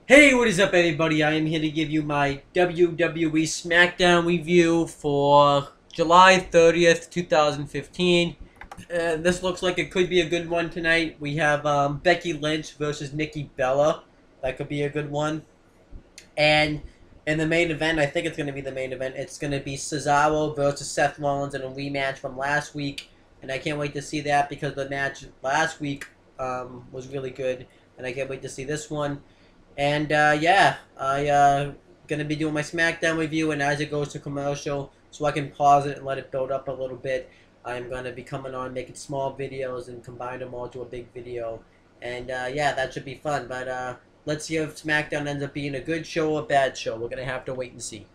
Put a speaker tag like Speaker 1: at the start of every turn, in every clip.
Speaker 1: Hey, what is up, everybody? I am here to give you my WWE Smackdown review for July 30th, 2015. And this looks like it could be a good one tonight. We have Becky Lynch versus Nikki Bella. That could be a good one. And in the main event, I think it's going to be the main event. It's going to be Cesaro versus Seth Rollins in a rematch from last week. And I can't wait to see that because the match last week was really good. And I can't wait to see this one. And yeah, I gonna be doing my SmackDown review, and as it goes to commercial, so I can pause it and let it build up a little bit, I'm gonna be coming on making small videos and combine them all to a big video. And yeah, that should be fun. But let's see if SmackDown ends up being a good show or a bad show. We're gonna have to wait and see.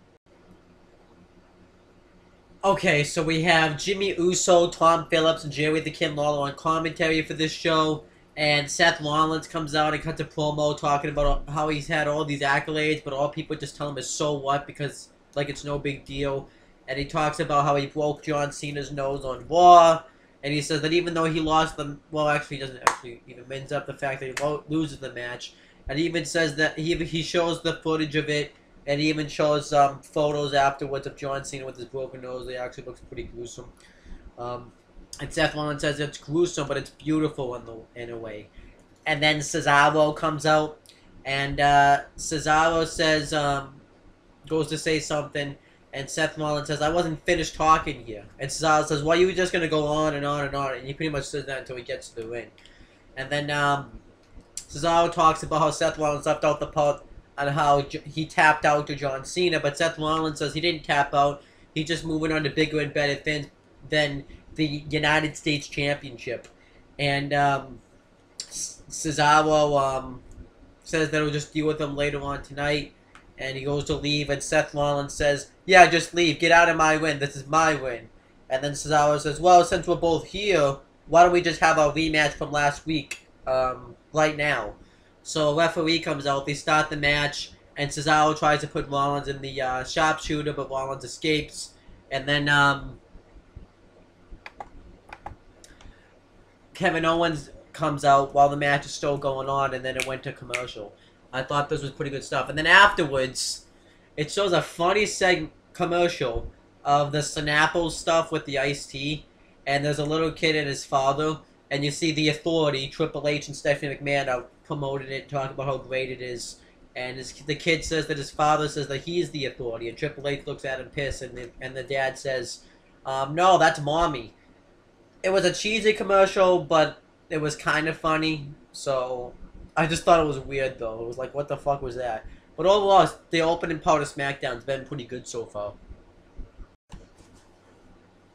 Speaker 1: Okay, so we have Jimmy Uso, Tom Phillips, and Jerry the Kid Lawler on commentary for this show. And Seth Rollins comes out and cuts a promo talking about how he's had all these accolades, but all people just tell him is so what, because, like, it's no big deal. And he talks about how he broke John Cena's nose on Raw. And he says that even though he lost the... Well, actually, he doesn't actually even ends up the fact that he loses the match. And he even says that he shows the footage of it, and he even shows photos afterwards of John Cena with his broken nose. It actually looks pretty gruesome. And Seth Rollins says it's gruesome, but it's beautiful in a way. And then Cesaro comes out, and Cesaro says, goes to say something, and Seth Rollins says, I wasn't finished talking here. And Cesaro says, well, you were just going to go on and on and on, and he pretty much says that until he gets to the ring. And then Cesaro talks about how Seth Rollins left out the part on how he tapped out to John Cena, but Seth Rollins says he didn't tap out, he's just moving on to bigger and better things than the United States Championship. And Cesaro says that he'll just deal with him later on tonight, and he goes to leave, and Seth Rollins says, yeah, just leave, get out of my win, this is my win. And then Cesaro says, well, since we're both here, why don't we just have our rematch from last week right now? So a referee comes out, they start the match, and Cesaro tries to put Rollins in the sharpshooter, but Rollins escapes. And then Kevin Owens comes out while the match is still going on, and then it went to commercial. I thought this was pretty good stuff. And then afterwards, it shows a funny commercial of the Snapple stuff with the iced tea, and there's a little kid and his father, and you see the Authority, Triple H and Stephanie McMahon out promoting it, talking about how great it is. And the kid says that his father says that he's the Authority, and Triple H looks at him pissed, and the dad says, no, that's Mommy. It was a cheesy commercial, but it was kind of funny, so I just thought it was weird, though. It was like, what the fuck was that? But overall, the opening part of SmackDown's been pretty good so far.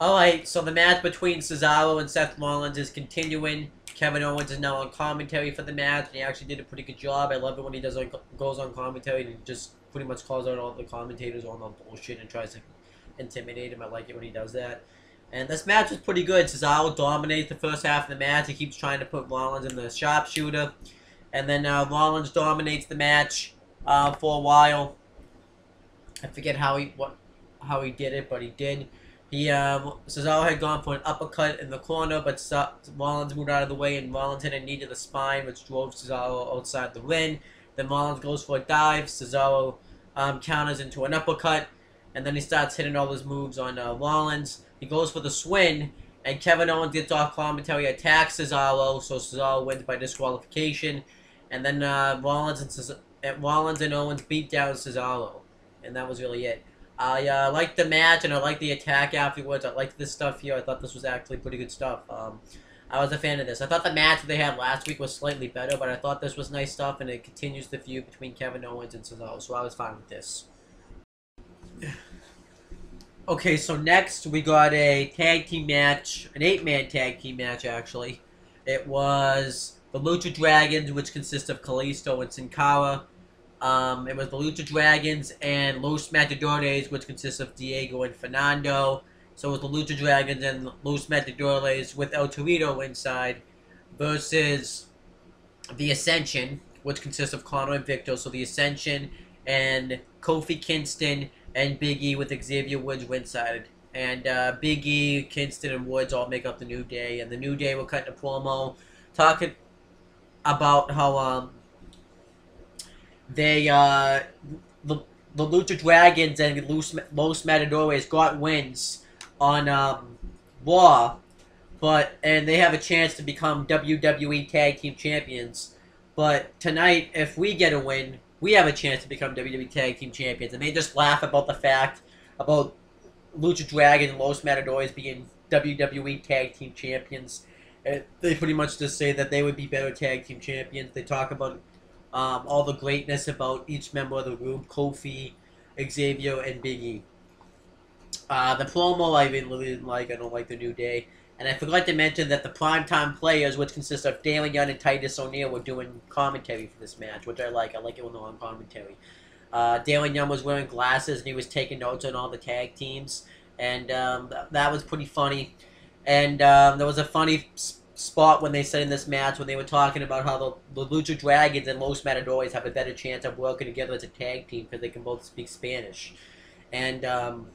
Speaker 1: Alright, so the match between Cesaro and Seth Rollins is continuing. Kevin Owens is now on commentary for the match, and he actually did a pretty good job. I love it when he goes on commentary and just pretty much calls out all the commentators on the bullshit and tries to intimidate him. I like it when he does that. And this match was pretty good. Cesaro dominates the first half of the match. He keeps trying to put Rollins in the sharpshooter. And then Rollins dominates the match for a while. I forget how he did it, but he did. Cesaro had gone for an uppercut in the corner, but Rollins moved out of the way, and Rollins hit a knee to the spine, which drove Cesaro outside the ring. Then Rollins goes for a dive. Cesaro counters into an uppercut, and then he starts hitting all his moves on Rollins. He goes for the swing, and Kevin Owens gets off commentary, attacks Cesaro, so Cesaro wins by disqualification. And then Rollins and Owens beat down Cesaro, and that was really it. I liked the match, and I liked the attack afterwards. I liked this stuff here. I thought this was actually pretty good stuff. I was a fan of this. I thought the match they had last week was slightly better, but I thought this was nice stuff, and it continues the feud between Kevin Owens and Cesaro, so I was fine with this. Okay, so next we got a tag team match, an 8-man tag team match, actually. It was the Lucha Dragons, which consists of Kalisto and Sin Cara. It was the Lucha Dragons and Los Matadores, which consists of Diego and Fernando. So it was the Lucha Dragons and Los Matadores with El Torito inside versus the Ascension, which consists of Connor and Victor. So the Ascension and Kofi Kingston and Big E with Xavier Woods ringside. And Big E, Kingston, and Woods all make up the New Day. And the New Day were cutting a promo talking about how they the Lucha Dragons and Los Matadores got wins on Raw, and they have a chance to become WWE Tag Team Champions. But tonight, if we get a win, we have a chance to become WWE Tag Team Champions. And they just laugh about the fact about Lucha Dragons and Los Matadores being WWE Tag Team Champions. They pretty much just say that they would be better Tag Team Champions. They talk about all the greatness about each member of the group, Kofi, Xavier, and Big E. The promo I really didn't like. I don't like the New Day. And I forgot to mention that the primetime players, which consist of Dalen Young and Titus O'Neil, were doing commentary for this match, which I like. I like it when they're on commentary. Dalen Young was wearing glasses, and he was taking notes on all the tag teams. And that was pretty funny. And there was a funny spot when they said in this match when they were talking about how the Lucha Dragons and Los Matadores have a better chance of working together as a tag team because they can both speak Spanish. And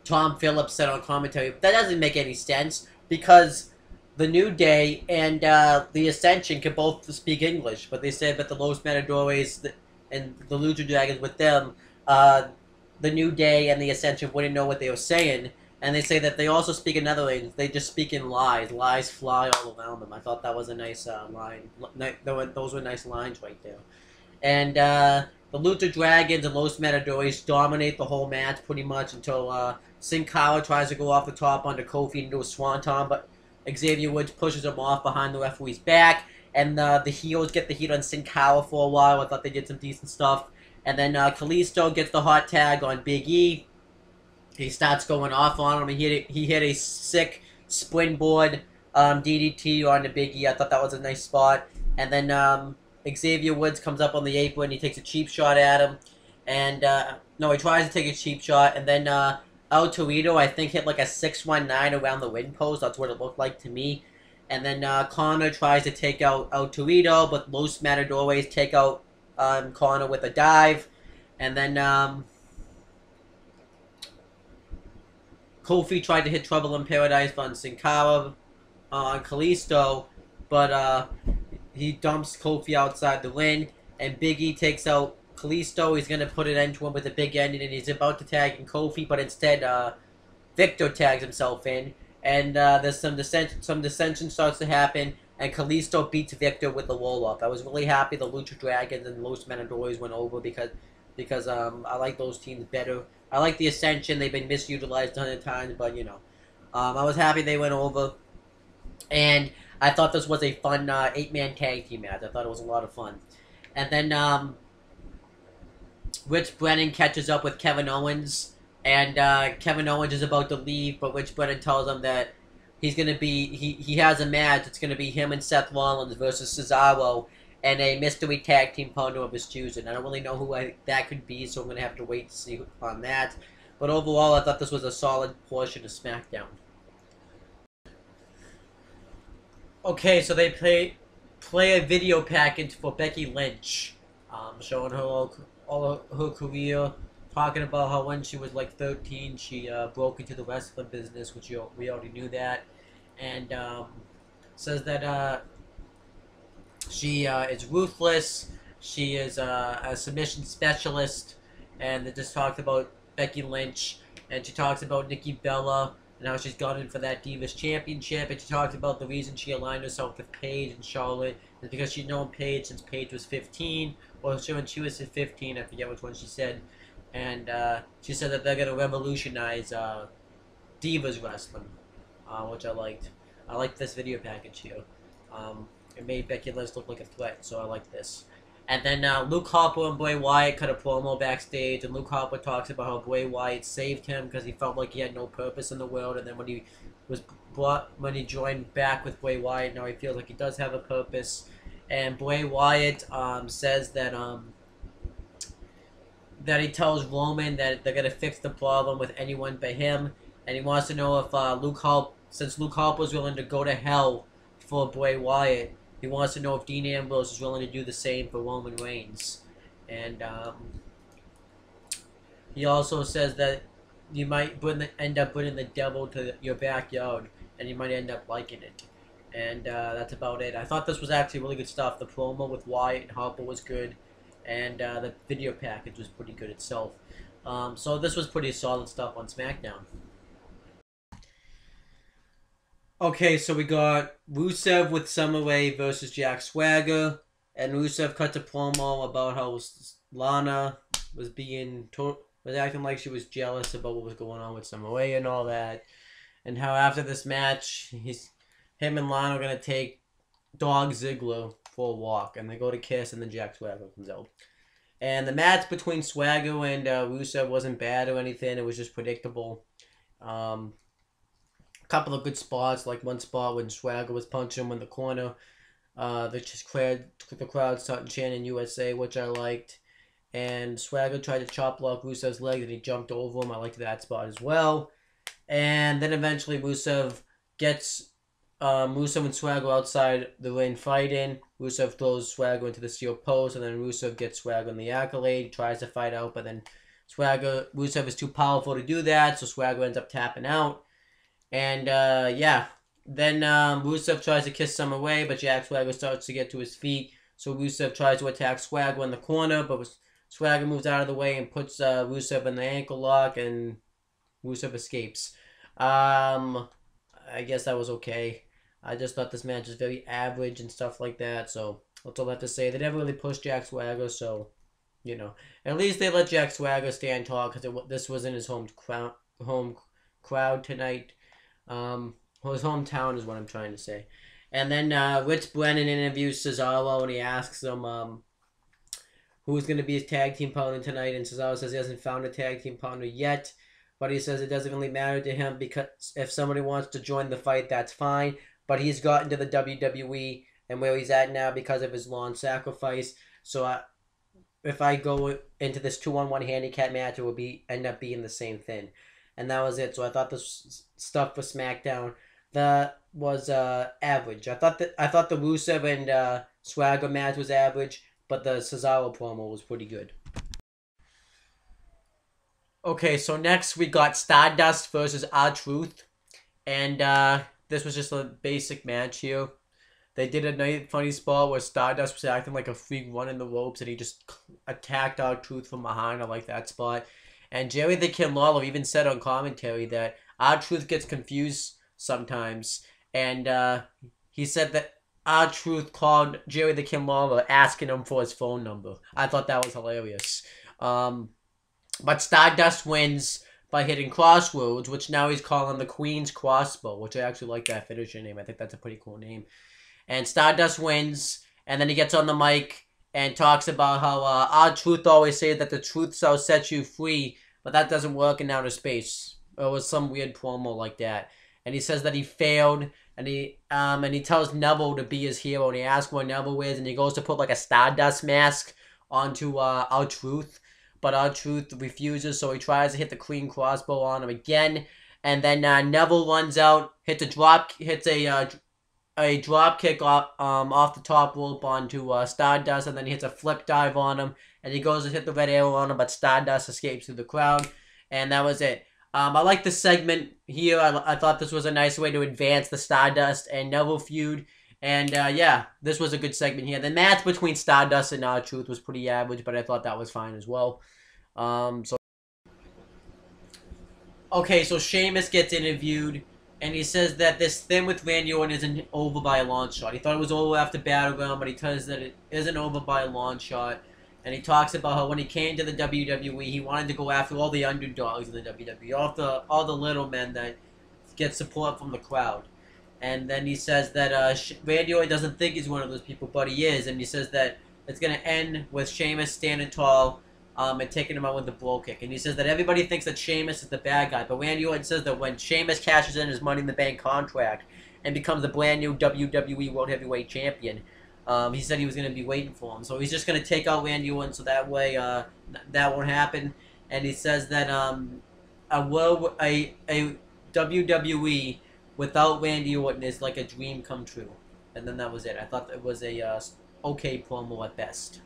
Speaker 1: Tom Phillips said on commentary, that doesn't make any sense because the New Day and the Ascension can both speak English, but they said that the Los Matadores and the Lucha Dragons with them, the New Day and the Ascension wouldn't know what they were saying, and they say that they also speak another language. They just speak in lies. Lies fly all around them. I thought that was a nice line. Those were nice lines right there. And the Lucha Dragons and Los Matadores dominate the whole match pretty much until Sin Cara tries to go off the top onto Kofi and do a swanton, but Xavier Woods pushes him off behind the referee's back, and the heels get the heat on Sin Cara for a while. I thought they did some decent stuff. And then Kalisto gets the hot tag on Big E. He starts going off on him. He hit a sick springboard DDT on the Big E. I thought that was a nice spot. And then Xavier Woods comes up on the apron. He takes a cheap shot at him. And, no, he tries to take a cheap shot. And then El Torito, I think, hit like a 619 around the ring post. That's what it looked like to me. And then Connor tries to take out El Torito, but Los Matadores take out Connor with a dive. And then Kofi tried to hit Trouble in Paradise on Sin Cara on Kalisto, but he dumps Kofi outside the ring, and Big E takes out Kalisto. He's going to put an end to him with a big ending, and he's about to tag in Kofi, but instead Victor tags himself in, and there's some dissension starts to happen, and Kalisto beats Victor with the roll-up. I was really happy the Lucha Dragons and Los Matadores went over because I like those teams better. I like the Ascension. They've been misutilized a ton of times, but, you know. I was happy they went over. And I thought this was a fun 8-man tag team match. I thought it was a lot of fun. And then Rich Brennan catches up with Kevin Owens. And Kevin Owens is about to leave, but Rich Brennan tells him that he's going to be... He has a match. It's going to be him and Seth Rollins versus Cesaro and a mystery tag team partner of his choosing. I don't really know who that could be, so I'm going to have to wait to see on that. But overall, I thought this was a solid portion of SmackDown. Okay, so they play a video package for Becky Lynch, showing her all her career, talking about how when she was like 13, she broke into the wrestling business, which we already knew that, and says that she is ruthless. She is a submission specialist, and they just talked about Becky Lynch, and she talks about Nikki Bella and how she's gone in for that Divas Championship, and she talks about the reason she aligned herself with Paige and Charlotte is because she'd known Paige since Paige was 15, or when she was 15, I forget which one she said, and she said that they're going to revolutionize Divas wrestling, which I liked. I liked this video package here. It made Becky Lynch look like a threat, so I like this. And then Luke Harper and Bray Wyatt cut a promo backstage, and Luke Harper talks about how Bray Wyatt saved him because he felt like he had no purpose in the world, and then when he joined back with Bray Wyatt, now he feels like he does have a purpose. And Bray Wyatt says that he tells Roman that they're gonna fix the problem with anyone but him, and he wants to know if since Luke Harper's willing to go to hell for Bray Wyatt, he wants to know if Dean Ambrose is willing to do the same for Roman Reigns. And he also says that you might end up bringing the devil to your backyard, and you might end up liking it. And that's about it. I thought this was actually really good stuff. The promo with Wyatt and Harper was good. and the video package was pretty good itself. So this was pretty solid stuff on SmackDown. Okay, so we got Rusev with Summer Rae versus Jack Swagger, and Rusev cut a promo about how Lana was acting like she was jealous about what was going on with Summer Rae and all that, and how after this match, him and Lana are gonna take Dog Ziggler for a walk, and they go to kiss, and then Jack Swagger comes out. And the match between Swagger and Rusev wasn't bad or anything; it was just predictable. Couple of good spots, like one spot when Swagger was punching him in the corner. That just cleared the crowd starting chanting USA, which I liked. And Swagger tried to chop block Rusev's leg, and he jumped over him. I liked that spot as well. And then eventually Rusev gets Rusev and Swagger outside the ring fighting. Rusev throws Swagger into the steel post, and then Rusev gets Swagger in the accolade, tries to fight out, but then Rusev is too powerful to do that, so Swagger ends up tapping out. And, yeah. Then, Rusev tries to kiss Summer Rae, but Jack Swagger starts to get to his feet. So Rusev tries to attack Swagger in the corner, but Swagger moves out of the way and puts, Rusev in the ankle lock, and Rusev escapes. I guess that was okay. I just thought this match was very average and stuff like that, so that's all I have to say. They never really pushed Jack Swagger, so, you know. At least they let Jack Swagger stand tall, because this wasn't his home crowd tonight. His hometown is what I'm trying to say. And then Rich Brennan interviews Cesaro, and he asks him who's going to be his tag team partner tonight. And Cesaro says he hasn't found a tag team partner yet, but he says it doesn't really matter to him, because if somebody wants to join the fight, that's fine. But he's gotten to the WWE and where he's at now because of his long sacrifice. So if I go into this 2-on-1 handicap match, it will end up being the same thing. And that was it. So I thought this stuff for SmackDown that was average. I thought the Rusev and Swagger match was average, but the Cesaro promo was pretty good. Okay, so next we got Stardust versus R-Truth, and this was just a basic match here. They did a nice funny spot where Stardust was acting like a freak running the ropes, and he just attacked R-Truth from behind. I like that spot. And Jerry the King Lawler even said on commentary that R-Truth gets confused sometimes. And he said that R-Truth called Jerry the King Lawler asking him for his phone number. I thought that was hilarious. But Stardust wins by hitting Crossroads, which now he's calling the Queen's Crossbow, which I actually like that finisher name. I think that's a pretty cool name. And Stardust wins, and then he gets on the mic and talks about how R-Truth always says that the truth shall set you free, but that doesn't work in outer space. It was some weird promo like that. And he says that he failed, and he tells Neville to be his hero, and he asks where Neville is, and he goes to put like a Stardust mask onto R-Truth, but R-Truth refuses, so he tries to hit the Queen Crossbow on him again, and then Neville runs out, hits a drop kick off the top rope onto Stardust, and then he hits a flip dive on him, and he goes to hit the red arrow on him, but Stardust escapes through the crowd, and that was it. I like the segment here. I thought this was a nice way to advance the Stardust and Neville feud, and yeah, this was a good segment here. The match between Stardust and R-Truth was pretty average, but I thought that was fine as well. Okay, so Shamus gets interviewed, and he says that this thing with Randy Orton isn't over by a long shot. He thought it was over after Battleground, but he tells us that it isn't over by a long shot. And he talks about how when he came to the WWE, he wanted to go after all the underdogs in the WWE, all the little men that get support from the crowd. And then he says that Randy Orton doesn't think he's one of those people, but he is. And he says that it's going to end with Sheamus standing tall and taking him out with the blow kick. And he says that everybody thinks that Sheamus is the bad guy, but Randy Orton says that when Sheamus cashes in his Money in the Bank contract and becomes the brand new WWE World Heavyweight Champion, he said he was going to be waiting for him. So he's just going to take out Randy Orton, so that way that won't happen. And he says that a WWE without Randy Orton is like a dream come true. And then that was it. I thought it was a okay promo at best.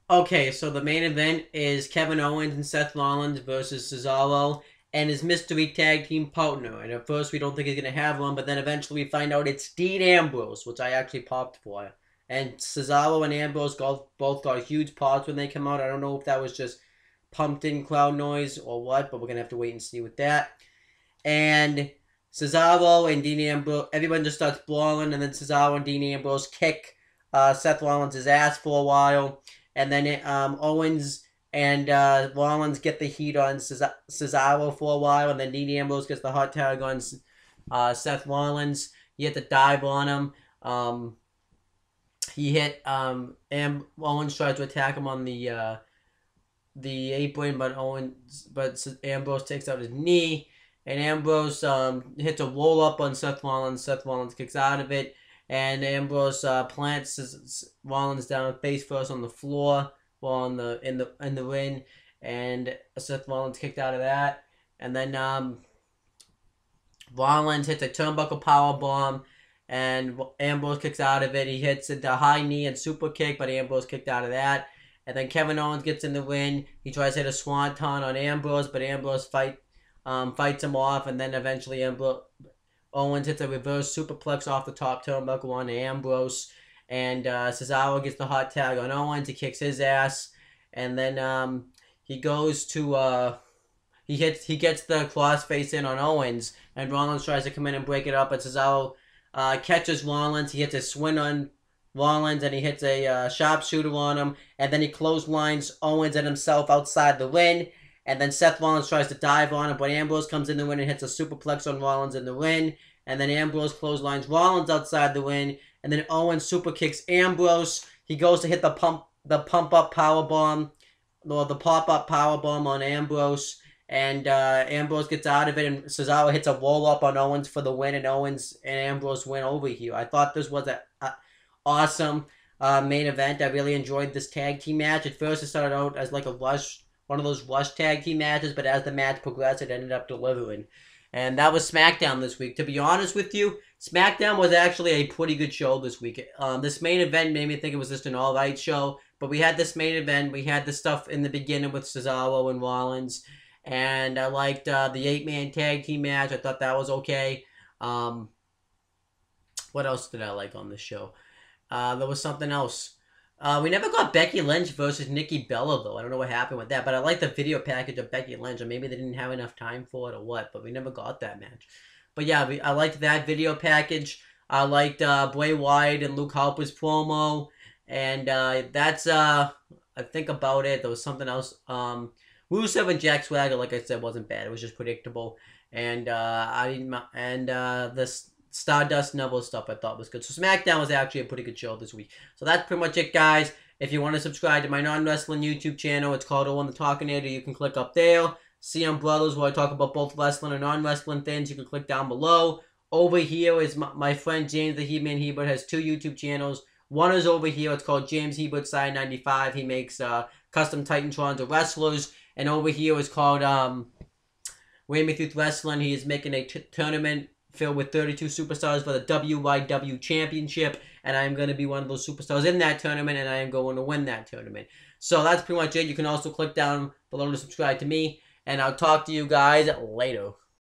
Speaker 1: Okay, so the main event is Kevin Owens and Seth Rollins versus Cesaro and his mystery tag team partner. And at first we don't think he's going to have one, but then eventually we find out it's Dean Ambrose, which I actually popped for. And Cesaro and Ambrose both got huge pops when they come out. I don't know if that was just pumped in crowd noise or what, but we're going to have to wait and see with that. And Cesaro and Dean Ambrose, everyone just starts brawling, and then Cesaro and Dean Ambrose kick Seth Rollins' ass for a while. And then Owens and Rollins get the heat on Cesaro for a while, and then Dean Ambrose gets the hot tag on Seth Rollins. He had to dive on him. He hit Owens tried to attack him on the apron, but Ambrose takes out his knee, and Ambrose hits a roll up on Seth Rollins. Seth Rollins kicks out of it, and Ambrose plants Rollins down face first on the floor while in the ring, and Seth Rollins kicked out of that, and then Rollins hits a turnbuckle power bomb. And Ambrose kicks out of it. He hits the high knee and super kick, but Ambrose kicked out of that. And then Kevin Owens gets in the ring. He tries to hit a swanton on Ambrose, but Ambrose fights him off. And then eventually Owens hits a reverse superplex off the top turnbuckle on Ambrose. And Cesaro gets the hot tag on Owens. He kicks his ass. And then he goes to... He gets the crossface in on Owens. And Rollins tries to come in and break it up, but Cesaro... catches Rollins. He hits a swing on Rollins, and he hits a sharpshooter on him. And then he clotheslines Owens and himself outside the ring. And then Seth Rollins tries to dive on him, but Ambrose comes in the ring and hits a superplex on Rollins in the ring. And then Ambrose clotheslines Rollins outside the ring. And then Owens super kicks Ambrose. He goes to hit the pump up power bomb, or the pop up power bomb on Ambrose. And Ambrose gets out of it, and Cesaro hits a roll-up on Owens for the win, and Owens and Ambrose win over here. I thought this was an awesome main event. I really enjoyed this tag team match. At first, it started out as like one of those rush tag team matches, but as the match progressed, it ended up delivering. And that was SmackDown this week. To be honest with you, SmackDown was actually a pretty good show this week. This main event made me think it was just an all-right show, but we had this main event. We had the stuff in the beginning with Cesaro and Rollins. And I liked the 8-man tag team match. I thought that was okay. What else did I like on this show? There was something else. We never got Becky Lynch versus Nikki Bella, though. I don't know what happened with that. But I liked the video package of Becky Lynch. Or maybe they didn't have enough time for it or what. But we never got that match. But yeah, I liked that video package. I liked Bray Wyatt and Luke Harper's promo. And that's, I think about it. There was something else. Rusev and Jack Swagger, like I said, wasn't bad. It was just predictable. And the Stardust Neville stuff I thought was good. So SmackDown was actually a pretty good show this week. So that's pretty much it, guys. If you want to subscribe to my non-wrestling YouTube channel, it's called Owen the Talkinator. You can click up there. CM Brothers, where I talk about both wrestling and non-wrestling things. You can click down below. Over here is my friend James the He-Man Hebert has 2 YouTube channels. One is over here. It's called James Hebert Side 95. He makes custom Titantrons of wrestlers. And over here is called Wayne Matthews Wrestling. He is making a tournament filled with 32 superstars for the WYW Championship. And I am going to be one of those superstars in that tournament. And I am going to win that tournament. So that's pretty much it. You can also click down below to subscribe to me. And I'll talk to you guys later.